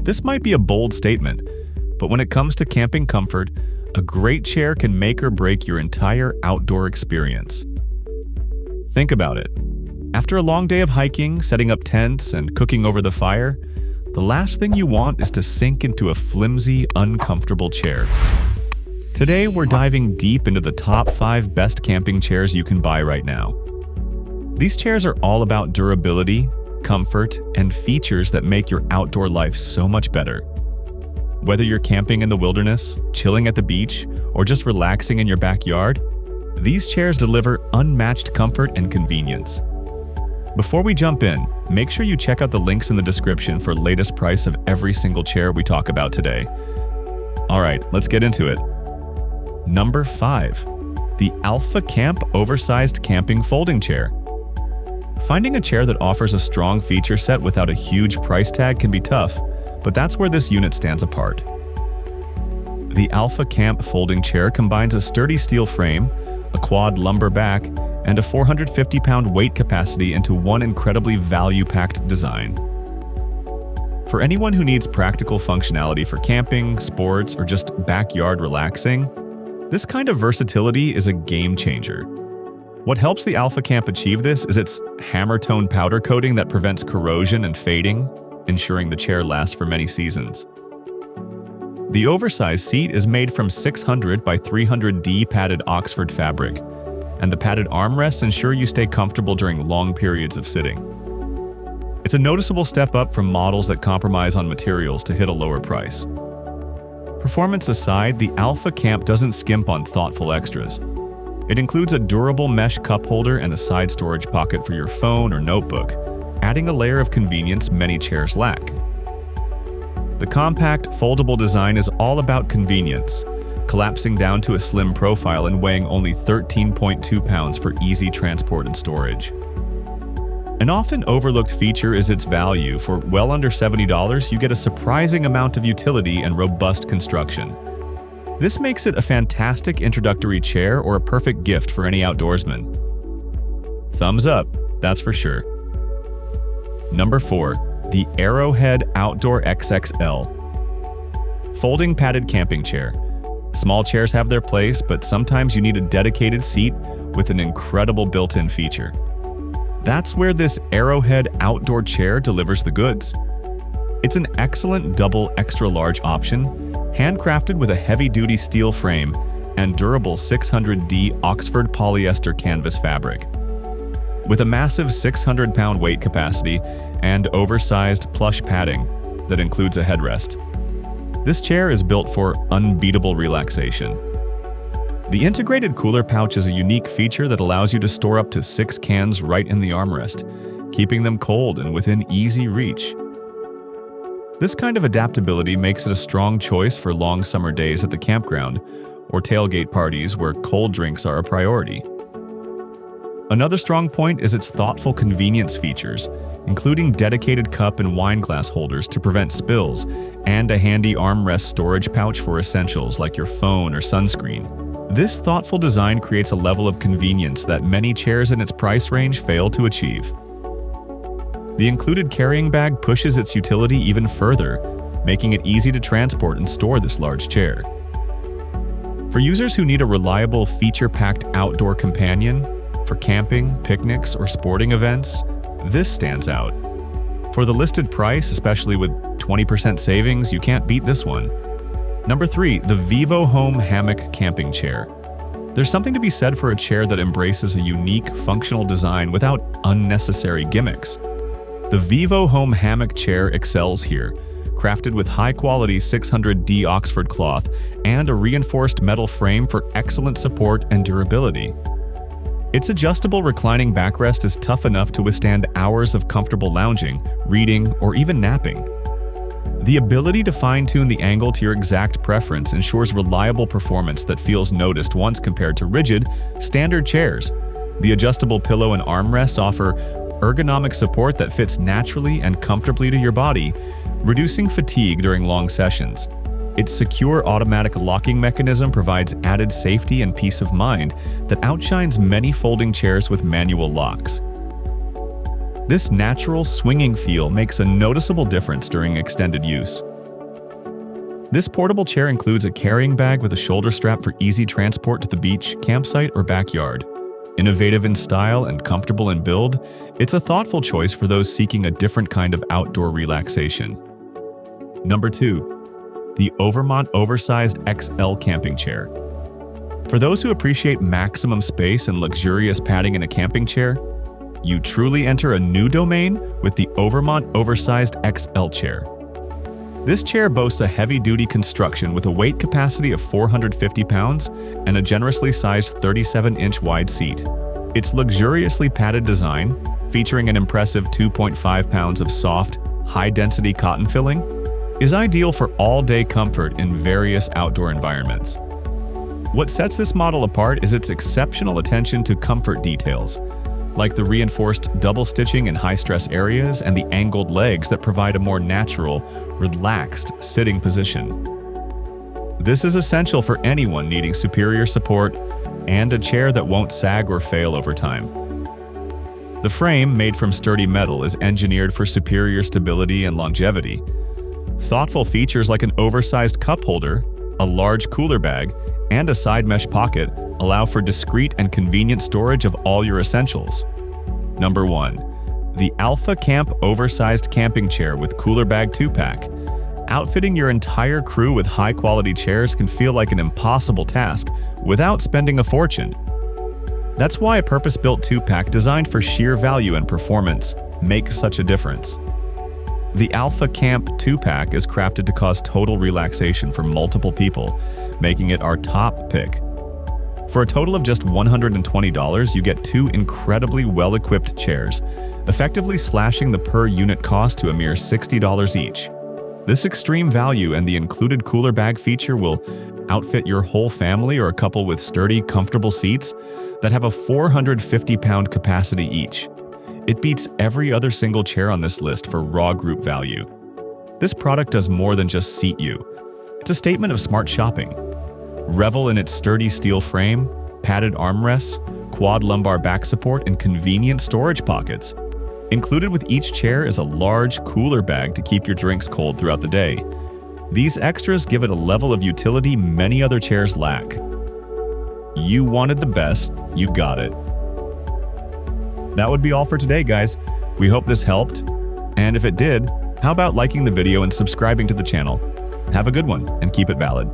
This might be a bold statement, but when it comes to camping comfort, a great chair can make or break your entire outdoor experience. Think about it. After a long day of hiking, setting up tents, and cooking over the fire, the last thing you want is to sink into a flimsy, uncomfortable chair. Today, we're diving deep into the top 5 best camping chairs you can buy right now. These chairs are all about durability, comfort, and features that make your outdoor life so much better. Whether you're camping in the wilderness, chilling at the beach, or just relaxing in your backyard, these chairs deliver unmatched comfort and convenience. Before we jump in, make sure you check out the links in the description for latest price of every single chair we talk about today. Alright, let's get into it. Number 5. The Alpha Camp Oversized Camping Folding Chair. Finding a chair that offers a strong feature set without a huge price tag can be tough, but that's where this unit stands apart. The Alpha Camp Folding Chair combines a sturdy steel frame, a quad lumbar back, and a 450-pound weight capacity into one incredibly value-packed design. For anyone who needs practical functionality for camping, sports, or just backyard relaxing, this kind of versatility is a game changer. What helps the Alpha Camp achieve this is its hammer-tone powder coating that prevents corrosion and fading, ensuring the chair lasts for many seasons. The oversized seat is made from 600 by 300D padded Oxford fabric, and the padded armrests ensure you stay comfortable during long periods of sitting. It's a noticeable step up from models that compromise on materials to hit a lower price. Performance aside, the Alpha Camp doesn't skimp on thoughtful extras. It includes a durable mesh cup holder and a side storage pocket for your phone or notebook, adding a layer of convenience many chairs lack. The compact, foldable design is all about convenience, collapsing down to a slim profile and weighing only 13.2 pounds for easy transport and storage. An often overlooked feature is its value. For well under $70, you get a surprising amount of utility and robust construction. This makes it a fantastic introductory chair or a perfect gift for any outdoorsman. Thumbs up, that's for sure. Number 4. The ARROWHEAD Outdoor XXL Folding Padded Camping Chair. Small chairs have their place, but sometimes you need a dedicated seat with an incredible built-in feature. That's where this ARROWHEAD outdoor chair delivers the goods. It's an excellent double extra-large option, handcrafted with a heavy-duty steel frame and durable 600D Oxford polyester canvas fabric. With a massive 600-pound weight capacity and oversized plush padding that includes a headrest, this chair is built for unbeatable relaxation. The integrated cooler pouch is a unique feature that allows you to store up to 6 cans right in the armrest, keeping them cold and within easy reach. This kind of adaptability makes it a strong choice for long summer days at the campground or tailgate parties where cold drinks are a priority. Another strong point is its thoughtful convenience features, including dedicated cup and wine glass holders to prevent spills and a handy armrest storage pouch for essentials like your phone or sunscreen. This thoughtful design creates a level of convenience that many chairs in its price range fail to achieve. The included carrying bag pushes its utility even further, making it easy to transport and store this large chair. For users who need a reliable, feature-packed outdoor companion, for camping, picnics, or sporting events, this stands out. For the listed price, especially with 20% savings, you can't beat this one. Number 3. The VIVOHOME Hammock Camping Chair. There's something to be said for a chair that embraces a unique, functional design without unnecessary gimmicks. The VIVOHOME Hammock Chair excels here, crafted with high-quality 600D Oxford cloth and a reinforced metal frame for excellent support and durability. Its adjustable reclining backrest is tough enough to withstand hours of comfortable lounging, reading, or even napping. The ability to fine-tune the angle to your exact preference ensures reliable performance that feels noticed once compared to rigid, standard chairs. The adjustable pillow and armrests offer ergonomic support that fits naturally and comfortably to your body, reducing fatigue during long sessions. Its secure automatic locking mechanism provides added safety and peace of mind that outshines many folding chairs with manual locks. This natural, swinging feel makes a noticeable difference during extended use. This portable chair includes a carrying bag with a shoulder strap for easy transport to the beach, campsite, or backyard. Innovative in style and comfortable in build, it's a thoughtful choice for those seeking a different kind of outdoor relaxation. Number 2. The Overmont Oversized XL Camping Chair. For those who appreciate maximum space and luxurious padding in a camping chair, you truly enter a new domain with the Overmont Oversized XL Chair. This chair boasts a heavy-duty construction with a weight capacity of 450 pounds and a generously sized 37-inch wide seat. Its luxuriously padded design, featuring an impressive 2.5 pounds of soft, high-density cotton filling, is ideal for all-day comfort in various outdoor environments. What sets this model apart is its exceptional attention to comfort details, like the reinforced double stitching in high-stress areas and the angled legs that provide a more natural, relaxed sitting position. This is essential for anyone needing superior support and a chair that won't sag or fail over time. The frame, made from sturdy metal, is engineered for superior stability and longevity. Thoughtful features like an oversized cup holder, a large cooler bag, and a side mesh pocket allow for discreet and convenient storage of all your essentials. Number 1. The Alpha Camp Oversized Camping Chair with Cooler Bag 2-Pack. Outfitting your entire crew with high-quality chairs can feel like an impossible task without spending a fortune. That's why a purpose-built 2-pack designed for sheer value and performance makes such a difference. The Alpha Camp 2-pack is crafted to cause total relaxation for multiple people, making it our top pick. For a total of just $120, you get 2 incredibly well-equipped chairs, effectively slashing the per-unit cost to a mere $60 each. This extreme value and the included cooler bag feature will outfit your whole family or a couple with sturdy, comfortable seats that have a 450-pound capacity each. It beats every other single chair on this list for raw group value. This product does more than just seat you. It's a statement of smart shopping. Revel in its sturdy steel frame, padded armrests, quad lumbar back support, and convenient storage pockets. Included with each chair is a large cooler bag to keep your drinks cold throughout the day. These extras give it a level of utility many other chairs lack. You wanted the best, you got it. That would be all for today, guys. We hope this helped. And if it did, how about liking the video and subscribing to the channel? Have a good one and keep it valid.